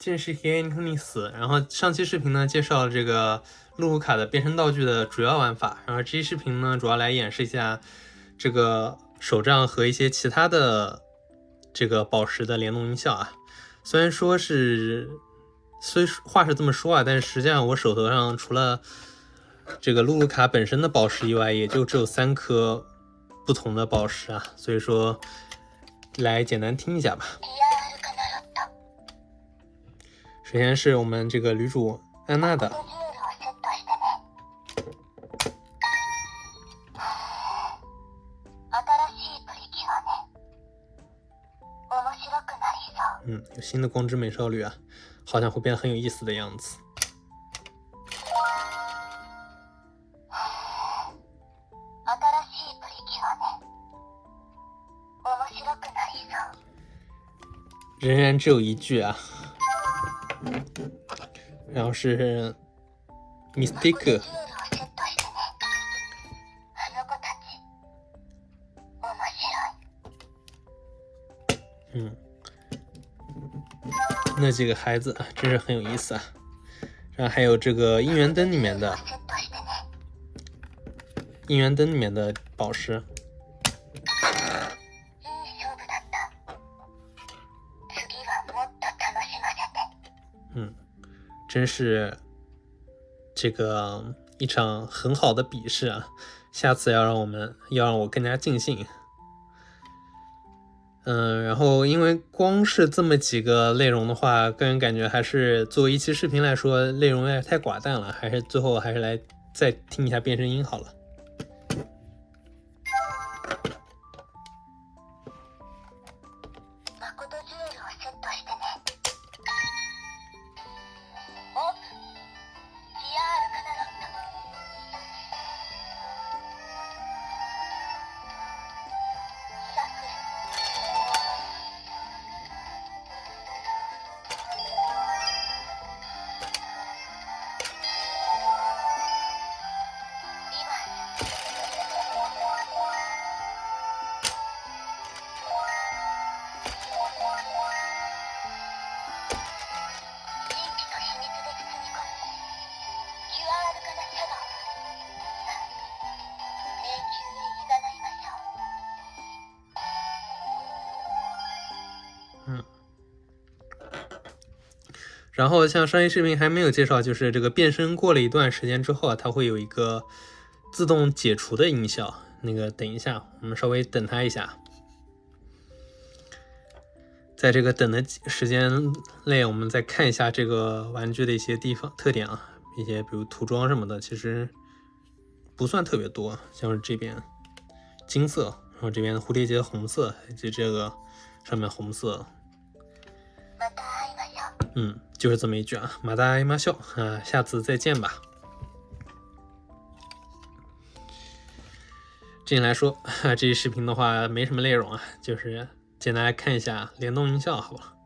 这是 Hieninis。然后上期视频呢介绍了这个露露卡的变身道具的主要玩法，然后这期视频呢主要来演示一下这个手杖和一些其他的这个宝石的联动音效啊。虽话是这么说啊，但是实际上我手头上除了这个露露卡本身的宝石以外，也就只有3颗不同的宝石啊，所以说来简单听一下吧。首先是我们这个女主安娜的，有新的光之美少女啊，好像会变得很有意思的样子。仍然只有一句啊，然后是 Mystic。那几个孩子真是很有意思啊。然后还有这个姻缘灯里面的宝石。真是这个一场很好的比试啊！下次要让我更加尽兴。然后因为光是这么几个内容的话，个人感觉还是作为一期视频来说，内容有点太寡淡了，最后还是来再听一下变声音好了。然后像上一视频还没有介绍，就是这个变身过了一段时间之后啊，它会有一个自动解除的音效。那个等一下，我们稍微等它一下。在这个等的时间内，我们再看一下这个玩具的一些地方特点啊，一些比如涂装什么的，其实不算特别多。像是这边金色，然后这边蝴蝶结红色，以及这个上面红色。就是这么一句啊，马达伊马笑啊，下次再见吧。这来说，这一视频的话没什么内容啊，就是简单来看一下联动音效，好吧。